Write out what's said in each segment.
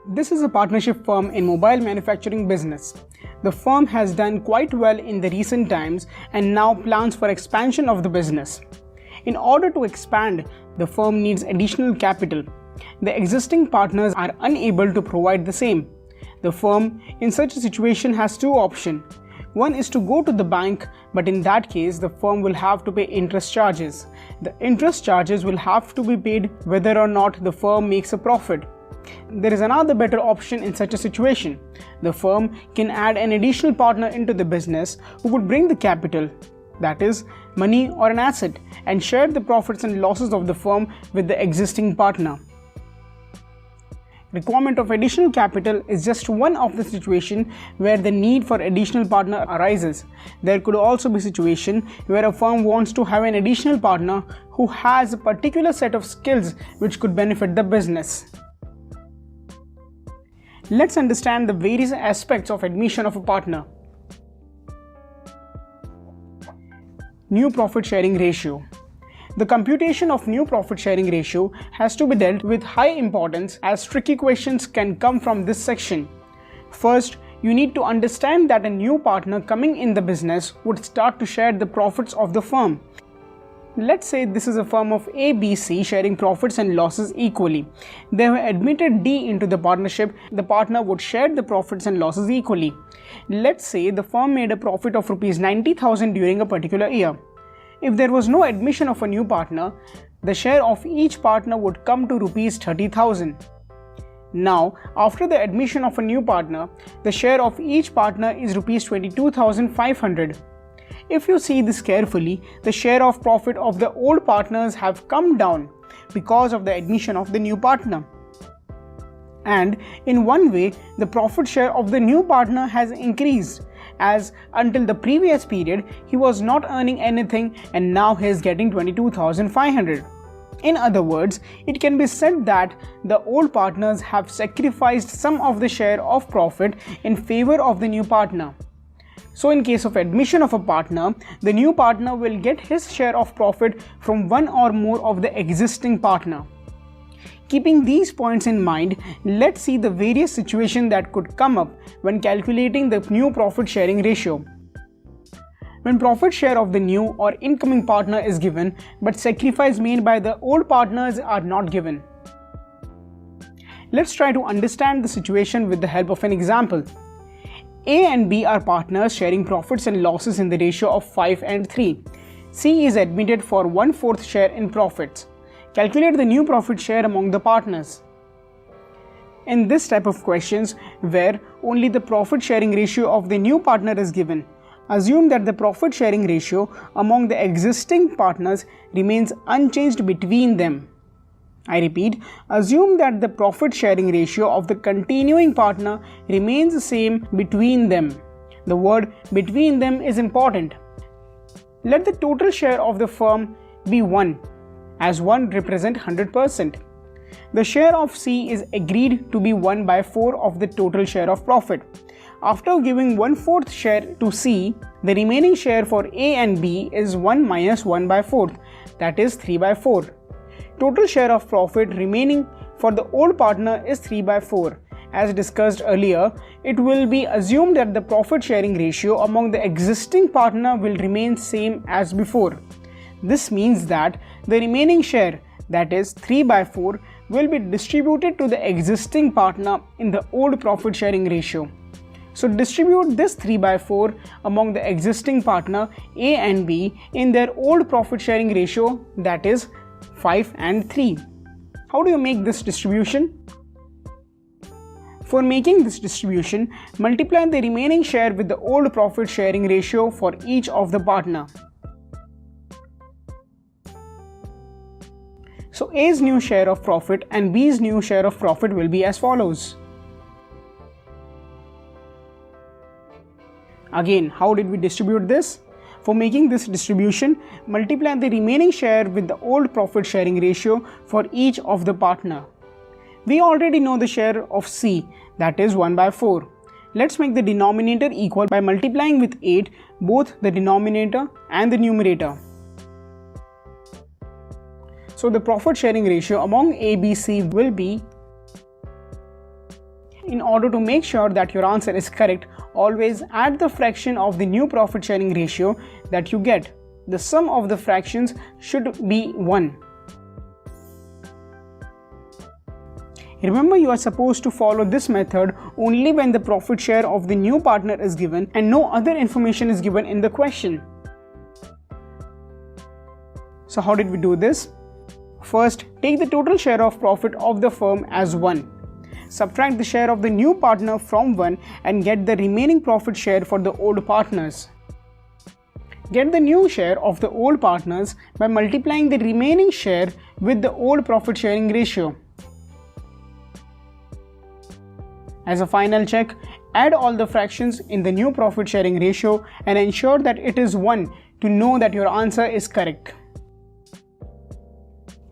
This is a partnership firm in mobile manufacturing business. The firm has done quite well in the recent times and now plans for expansion of the business. In order to expand, the firm needs additional capital. The existing partners are unable to provide the same. The firm in such a situation has two options. One is to go to the bank, but in that case, the firm will have to pay interest charges. The interest charges will have to be paid whether or not the firm makes a profit. There is another better option in such a situation. The firm can add an additional partner into the business who would bring the capital, that is, money or an asset, and share the profits and losses of the firm with the existing partner. Requirement of additional capital is just one of the situations where the need for additional partner arises. There could also be a situation where a firm wants to have an additional partner who has a particular set of skills which could benefit the business. Let's understand the various aspects of admission of a partner. New profit sharing ratio. The computation of new profit sharing ratio has to be dealt with high importance as tricky questions can come from this section. First, you need to understand that a new partner coming in the business would start to share the profits of the firm. Let's say this is a firm of ABC sharing profits and losses equally. They have admitted D into the partnership. The partner would share the profits and losses equally. Let's say the firm made a profit of Rs 90,000 during a particular year. If there was no admission of a new partner, the share of each partner would come to Rs 30,000. Now, after the admission of a new partner, the share of each partner is Rs 22,500. If you see this carefully, the share of profit of the old partners have come down because of the admission of the new partner. And in one way, the profit share of the new partner has increased, as until the previous period he was not earning anything and now he is getting 22,500. In other words, it can be said that the old partners have sacrificed some of the share of profit in favor of the new partner. So in case of admission of a partner, the new partner will get his share of profit from one or more of the existing partner. Keeping these points in mind, let's see the various situations that could come up when calculating the new profit sharing ratio. When profit share of the new or incoming partner is given, but sacrifice made by the old partners are not given. Let's try to understand the situation with the help of an example. A and B are partners sharing profits and losses in the ratio of 5 and 3. C is admitted for 1/4 share in profits. Calculate the new profit share among the partners. In this type of questions, where only the profit sharing ratio of the new partner is given, assume that the profit sharing ratio among the existing partners remains unchanged between them. I repeat, assume that the profit sharing ratio of the continuing partner remains the same between them. The word between them is important. Let the total share of the firm be 1, as 1 represents 100%. The share of C is agreed to be 1/4 of the total share of profit. After giving 1/4 share to C, the remaining share for A and B is 1 minus 1/4, that is 3/4. Total share of profit remaining for the old partner is 3/4. As discussed earlier, it will be assumed that the profit sharing ratio among the existing partner will remain same as before. This means that the remaining share, that is 3/4, will be distributed to the existing partner in the old profit sharing ratio. So distribute this 3/4 among the existing partner A and B in their old profit sharing ratio, that is 5 and 3. How do you make this distribution? For making this distribution, multiply the remaining share with the old profit sharing ratio for each of the partner. So A's new share of profit and B's new share of profit will be as follows. Again, how did we distribute this? For making this distribution, multiply the remaining share with the old profit sharing ratio for each of the partner. We already know the share of C, that is 1/4. Let's make the denominator equal by multiplying with 8 both the denominator and the numerator. So the profit sharing ratio among A, B, C will be In order to make sure that your answer is correct, always add the fraction of the new profit sharing ratio that you get. The sum of the fractions should be 1. Remember, you are supposed to follow this method only when the profit share of the new partner is given and no other information is given in the question. So how did we do this? First, take the total share of profit of the firm as 1. Subtract the share of the new partner from 1 and get the remaining profit share for the old partners. Get the new share of the old partners by multiplying the remaining share with the old profit sharing ratio. As a final check, add all the fractions in the new profit sharing ratio and ensure that it is 1 to know that your answer is correct.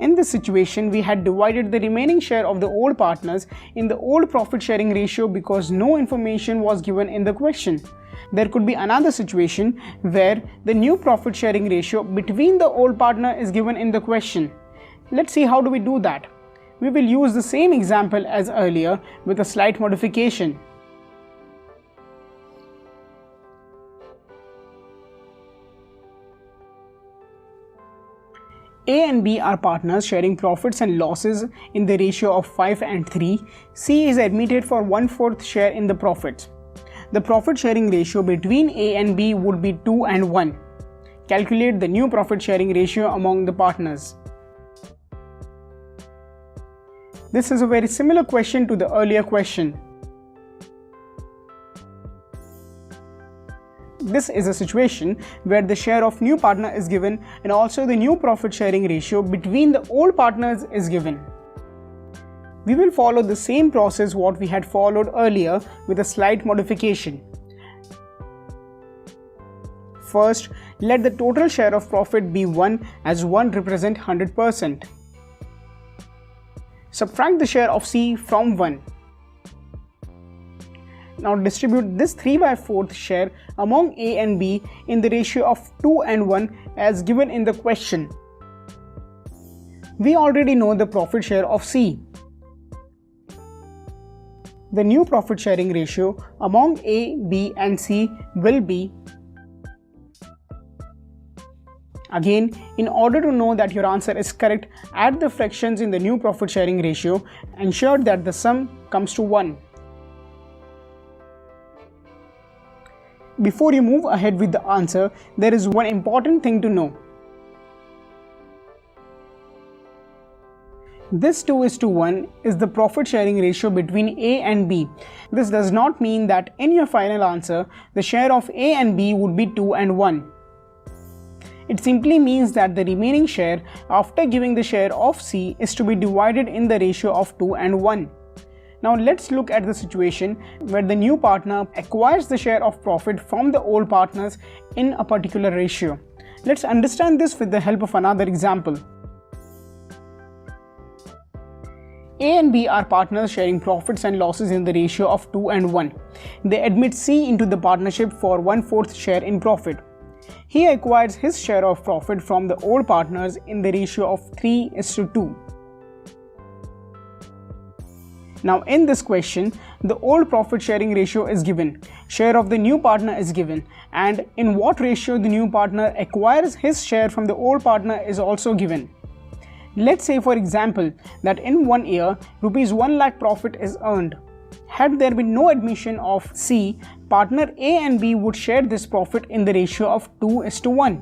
In this situation, we had divided the remaining share of the old partners in the old profit sharing ratio because no information was given in the question. There could be another situation where the new profit sharing ratio between the old partner is given in the question. Let's see how do we do that. We will use the same example as earlier with a slight modification. A and B are partners sharing profits and losses in the ratio of 5 and 3. C is admitted for 1/4 share in the profits. The profit sharing ratio between A and B would be 2 and 1. Calculate the new profit sharing ratio among the partners. This is a very similar question to the earlier question. This is a situation where the share of new partner is given and also the new profit sharing ratio between the old partners is given. We will follow the same process what we had followed earlier with a slight modification. First, let the total share of profit be 1 as 1 represent 100%. Subtract the share of C from 1. Now distribute this 3/4 share among A and B in the ratio of 2 and 1 as given in the question. We already know the profit share of C. The new profit sharing ratio among A, B and C will be. Again, in order to know that your answer is correct, add the fractions in the new profit sharing ratio. Ensure that the sum comes to 1. Before you move ahead with the answer, there is one important thing to know. This 2:1 is the profit sharing ratio between A and B. This does not mean that in your final answer, the share of A and B would be 2 and 1. It simply means that the remaining share after giving the share of C is to be divided in the ratio of 2 and 1. Now let's look at the situation where the new partner acquires the share of profit from the old partners in a particular ratio. Let's understand this with the help of another example. A and B are partners sharing profits and losses in the ratio of 2 and 1. They admit C into the partnership for 1/4 share in profit. He acquires his share of profit from the old partners in the ratio of 3:2. Now in this question, the old profit sharing ratio is given, share of the new partner is given, and in what ratio the new partner acquires his share from the old partner is also given. Let's say for example that in 1 year, rupees 1 lakh profit is earned. Had there been no admission of C, partner A and B would share this profit in the ratio of 2:1.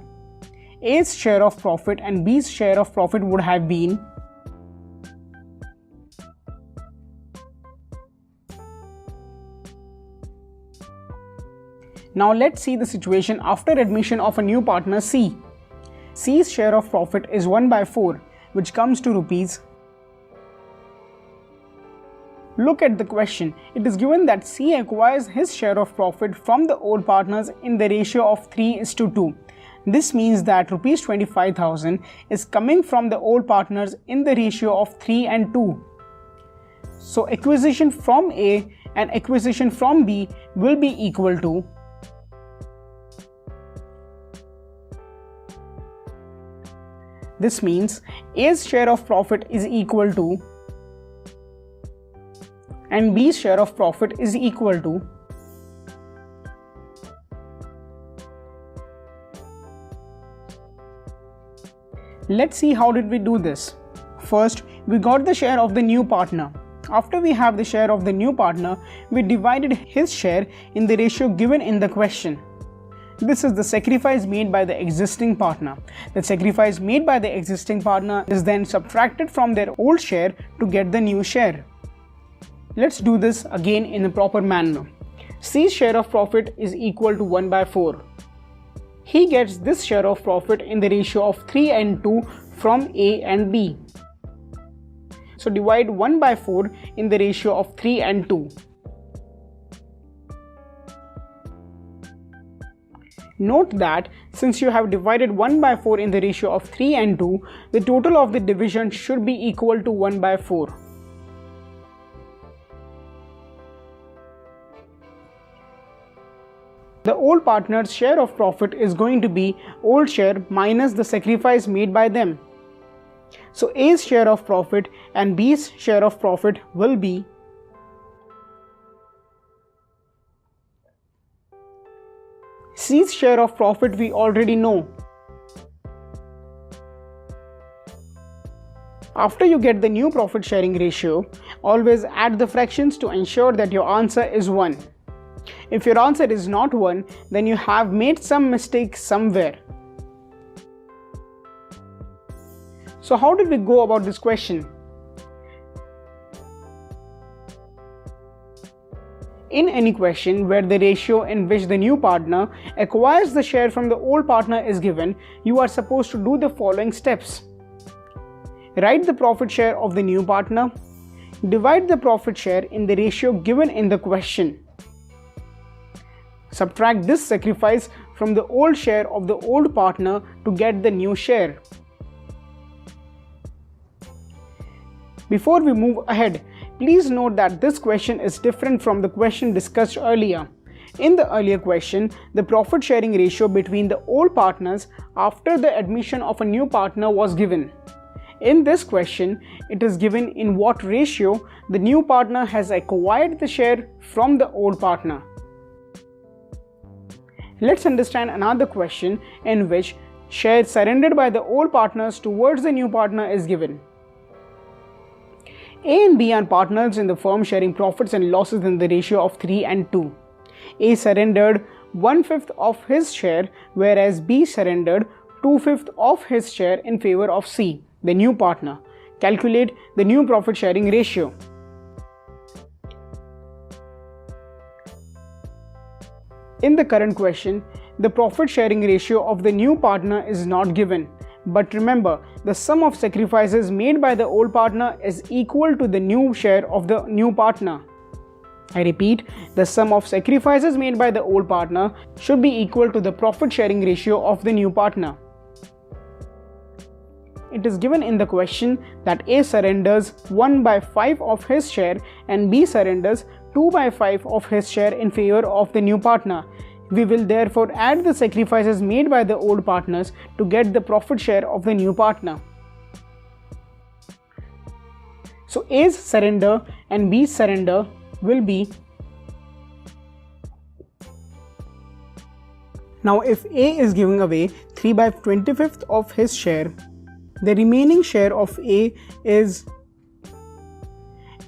A's share of profit and B's share of profit would have been. Now let's see the situation after admission of a new partner C. C's share of profit is 1/4, which comes to rupees. Look at the question. It is given that C acquires his share of profit from the old partners in the ratio of 3:2. This means that rupees 25,000 is coming from the old partners in the ratio of 3 and 2. So acquisition from A and acquisition from B will be equal to. This means A's share of profit is equal to and B's share of profit is equal to Let's see how did we do this. First, we got the share of the new partner. After we have the share of the new partner, we divided his share in the ratio given in the question. This is the sacrifice made by the existing partner. The sacrifice made by the existing partner is then subtracted from their old share to get the new share. Let's do this again in a proper manner. C's share of profit is equal to 1/4. He gets this share of profit in the ratio of 3 and 2 from A and B. So divide 1/4 in the ratio of 3 and 2. Note that since you have divided 1/4 in the ratio of 3 and 2, the total of the division should be equal to 1/4. The old partner's share of profit is going to be old share minus the sacrifice made by them. So A's share of profit and B's share of profit will be C's share of profit we already know. After you get the new profit sharing ratio, always add the fractions to ensure that your answer is 1. If your answer is not 1, then you have made some mistake somewhere. So how did we go about this question? In any question where the ratio in which the new partner acquires the share from the old partner is given, you are supposed to do the following steps. Write the profit share of the new partner. Divide the profit share in the ratio given in the question. Subtract this sacrifice from the old share of the old partner to get the new share. Before we move ahead, please note that this question is different from the question discussed earlier. In the earlier question, the profit sharing ratio between the old partners after the admission of a new partner was given. In this question, it is given in what ratio the new partner has acquired the share from the old partner. Let's understand another question in which share surrendered by the old partners towards the new partner is given. A and B are partners in the firm sharing profits and losses in the ratio of 3 and 2. A surrendered 1/5 of his share, whereas B surrendered 2/5 of his share in favor of C, the new partner. Calculate the new profit sharing ratio. In the current question, the profit sharing ratio of the new partner is not given. But remember, the sum of sacrifices made by the old partner is equal to the new share of the new partner. I repeat, the sum of sacrifices made by the old partner should be equal to the profit sharing ratio of the new partner. It is given in the question that A surrenders 1/5 of his share and B surrenders 2/5 of his share in favor of the new partner. We will therefore add the sacrifices made by the old partners to get the profit share of the new partner. So A's surrender and B's surrender will be. Now if A is giving away 3/25 of his share, the remaining share of A is,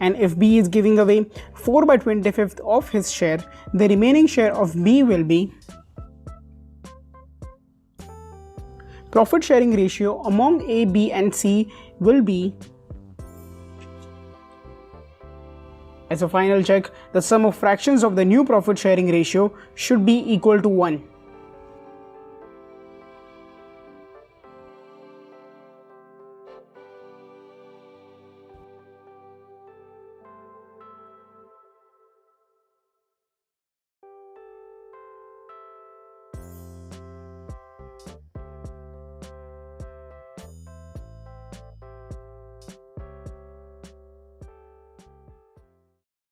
and if B is giving away 4/25 of his share, the remaining share of B will be. Profit sharing ratio among A, B and C will be. As a final check, the sum of fractions of the new profit sharing ratio should be equal to 1.